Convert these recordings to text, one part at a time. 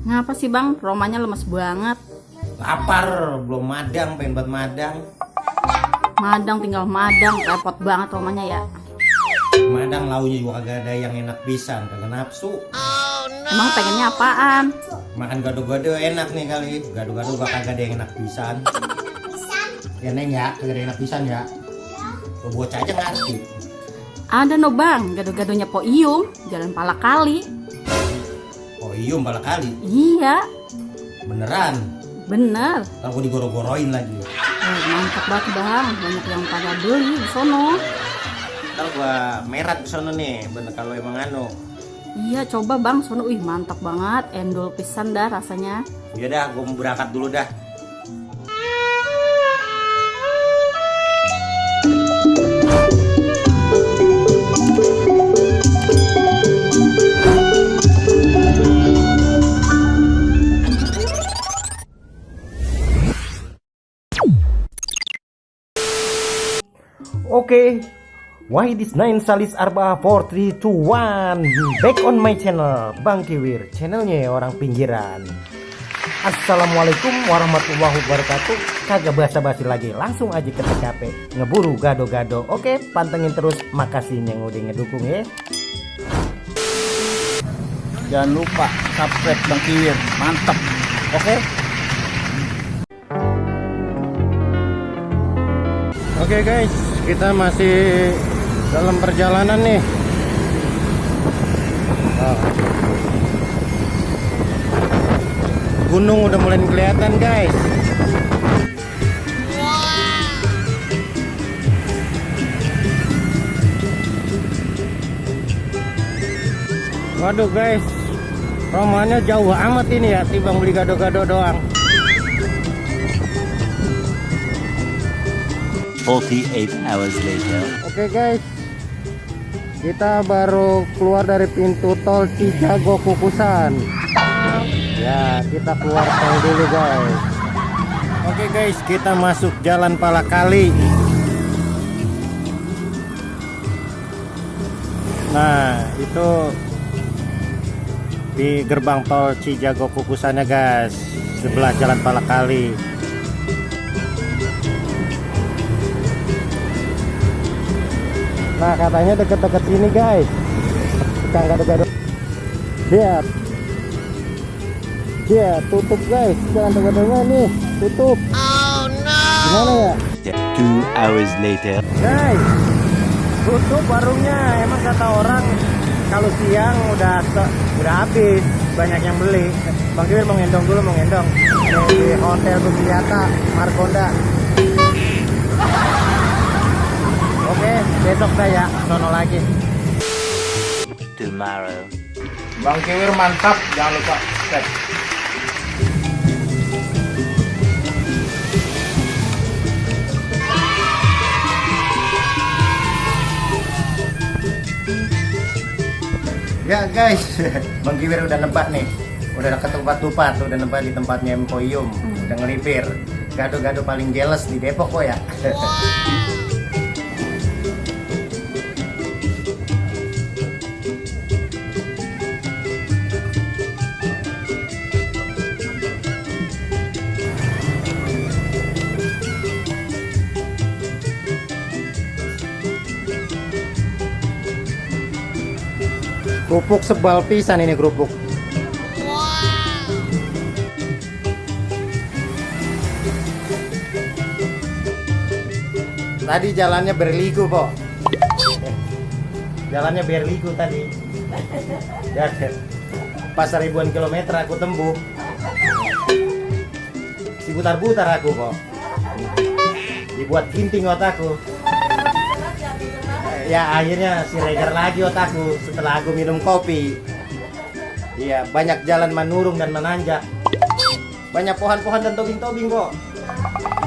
Ngapa sih bang? Romanya lemes banget. Lapar, belum madang, pengen buat madang. Madang tinggal madang, repot banget romanya ya. Madang launya juga kagak ada yang enak pisan, kagak nafsu. Emang pengennya apaan? Makan gado-gado enak nih kali. Gado-gado gak kagak ada yang enak pisan. Ya neng ya, kagak ada yang enak pisan ya. Tuh bocah aja ngerti. Ada no bang, gado-gadonya Po Iyum, Jalan Palakali. Oh iya malah kali. Iya, Beneran. bener. Ntar gua digoro-goroin lagi. Mantap banget bang, banyak yang pada beli di sono. Ntar gua merat ke sono nih, bener kalau emang anu. Iya coba bang, sono, mantap banget, endol pisan dah rasanya. Ya dah, gua mau berangkat dulu dah. Oke, why this 9 salis arba 4 3 2 1. Back on my channel Bang Kiwir, channelnya orang pinggiran. Assalamualaikum warahmatullahi wabarakatuh. Kagak basa-basi lagi, langsung aja ke TKP ngeburu gado-gado. Oke, pantengin terus, makasih yang udah ngedukung ya. Jangan lupa subscribe Bang Kiwir, mantap. Oke. Oke guys, kita masih dalam perjalanan nih. Gunung udah mulai kelihatan guys. Waduh guys, romannya jauh amat ini ya, timbang beli gado-gado doang. 48 hours later. Oke guys, kita baru keluar dari pintu tol Cijago Kukusan. Ya, kita keluar tol dulu guys. Oke guys, kita masuk Jalan Palakali. Nah, itu di gerbang tol Cijago Kukusannya guys, sebelah Jalan Palakali. Nah, katanya deket-deket sini guys, tukang gado-gado. Lihat, dia tutup guys, jangan gado-gadonya nih, tutup. Oh no. Gimana ya? 2 hours later. Guys, tutup warungnya. Emang kata orang kalau siang udah habis, banyak yang beli. Bang Kiwir mau ngendong dulu, mau ngendong di Hotel Sugiata Margonda. Oke, besok dah ya, sono lagi. Tomorrow. Bang Kiwir mantap, jangan lupa subscribe. Ya guys, Bang Kiwir udah nebak nih, udah ke tempat-tempat, udah nebak di tempatnya Empoyum, udah ngelipir. Gado-gado paling jealous di Depok kok ya. Kerupuk sebal pisan ini kerupuk. Tadi jalannya berliku kok. Jalannya berliku tadi. Ya, pas ribuan kilometer aku tempuh. Diputar-putar aku kok. Dibuat ginting otakku. Ya akhirnya si regar lagi otakku setelah aku minum kopi. Iya, banyak jalan menurung dan menanjak. Banyak pohon-pohon dan tobing-tobing kok.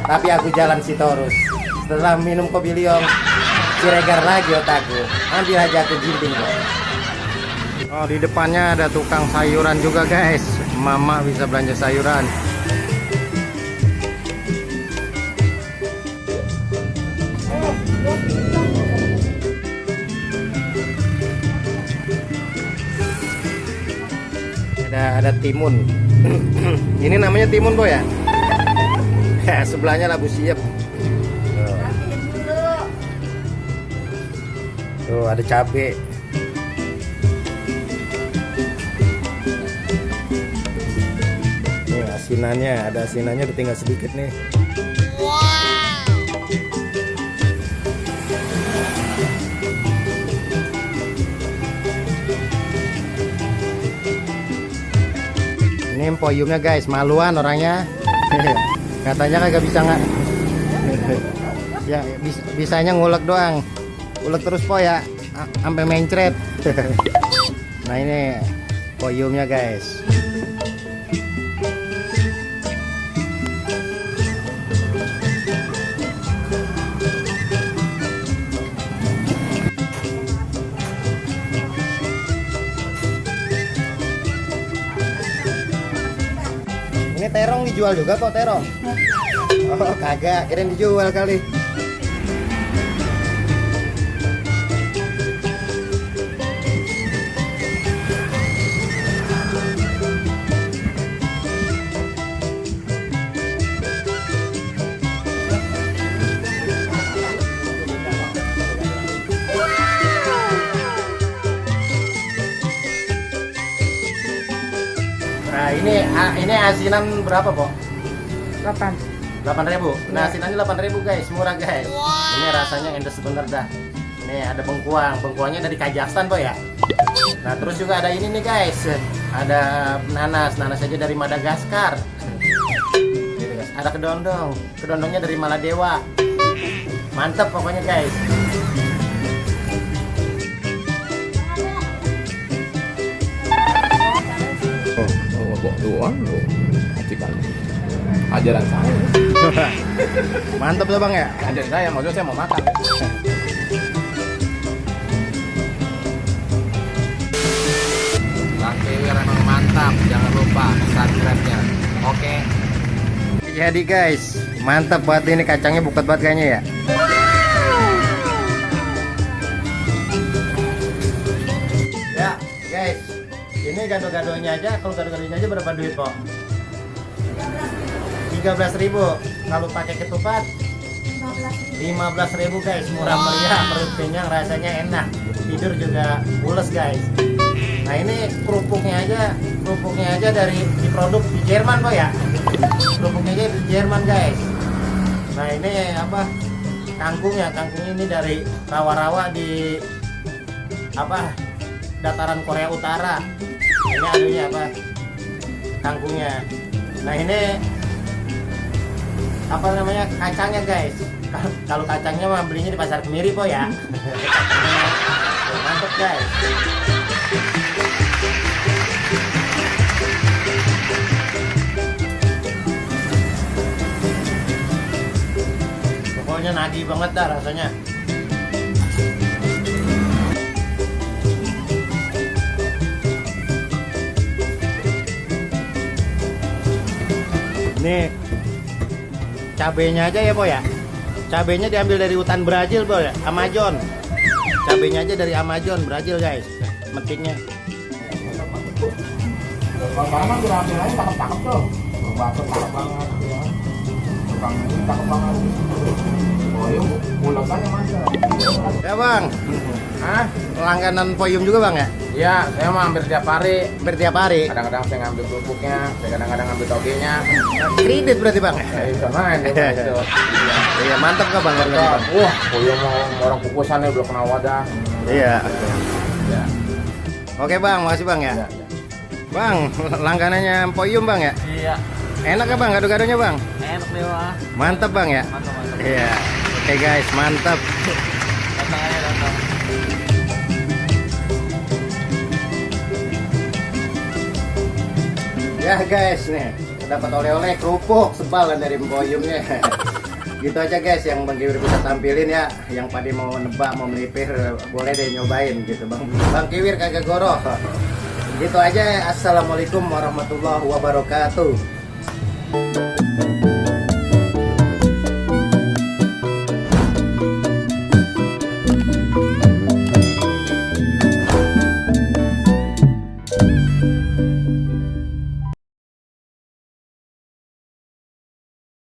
Tapi aku jalan si terus. Setelah minum kopi liong, si regar lagi otakku. Ambil aja aku ginting kok. Oh, di depannya ada tukang sayuran juga guys. Mama bisa belanja sayuran. ada timun. Ini namanya timun boy ya. Sebelahnya labu siap. Tuh ada cabe. Nih asinannya, ada asinannya, udah tinggal sedikit nih. Ini empoyumnya guys, maluan orangnya. Katanya kagak bisa nggak. Ya bisanya ngulek doang. Ulek terus po ya, sampai mencret. Nah ini poyumnya guys. Ini terong dijual juga kok terong. Oh kagak, kirain dijual kali. Nah ini asinan berapa po? 8.000. Nah asinannya 8.000 guys, murah guys. Ini rasanya endes bener dah. Ini ada bengkuangnya dari Kazakhstan po ya. Nah terus juga ada ini nih guys, ada nanas aja dari Madagaskar. Gitu guys. Ada kedondongnya dari Maladewa. Mantep pokoknya guys. Doang lo ajaran saya. Mantep tuh bang ya. Ajaran saya, maksudnya saya mau makan. Bang Kiwir emang mantap, jangan lupa subscribe-nya. Oke. Jadi guys, mantap banget ini kacangnya, buket banget kayaknya ya. Ya guys, ini gado-gadonya aja, kalau gado-gadonya aja berapa duit kok? 13.000. Kalau pakai ketupat 15.000 guys, murah meriah, perut kenyang, rasanya enak, tidur juga pules guys. Nah ini kerupuknya aja dari diproduk di Jerman kok ya. Kerupuknya aja di Jerman guys. Nah ini apa? Kangkungnya ini dari rawa-rawa di apa? Dataran Korea Utara. Ini anunya apa? Kangkungnya. Nah ini apa namanya, kacangnya guys. Kalau kacangnya mah belinya di pasar Kemiri po ya. Mantap guys. Pokoknya nagih banget dah rasanya. Nih cabenya aja ya po ya. Cabenya diambil dari hutan Brazil po ya, Amazon. Cabenya aja dari Amazon Brazil guys. Metiknya. Barang-barang tuh ambil aja, cakep-cakep tuh. Bakso cakep banget ya. Tukang ini cakep banget. Oh iya, ulasannya mantap. Ya bang. Hah? Langganan Poyum juga bang ya? Iya, saya mah hampir tiap hari. Hampir tiap hari. Kadang-kadang saya ngambil kerupuknya, saya kadang-kadang ngambil togenya. Kredit berarti bang? Ya bisa main ya Bang, itu. Iya mantap kok bang harganya bang? Wah, Poyum orang kukusannya udah kena wadah. Iya. Ya. Oke bang, makasih bang ya. Ya, ya. Bang, langganannya Poyum bang ya? Iya. Enak ya bang, gado-gadonya bang? Enak deh wah. Mantap bang ya? Mantap. Iya. Oke guys, mantap. Datang aja datang. Ya guys, nih dapat oleh-oleh kerupuk sebalan dari Poyumnya. Gitu aja guys yang Bang Kiwir bisa tampilin ya. Yang pada mau nebak, mau melipir, boleh deh nyobain gitu Bang Kiwir kagak goroh. Gitu aja. Assalamualaikum warahmatullahi wabarakatuh.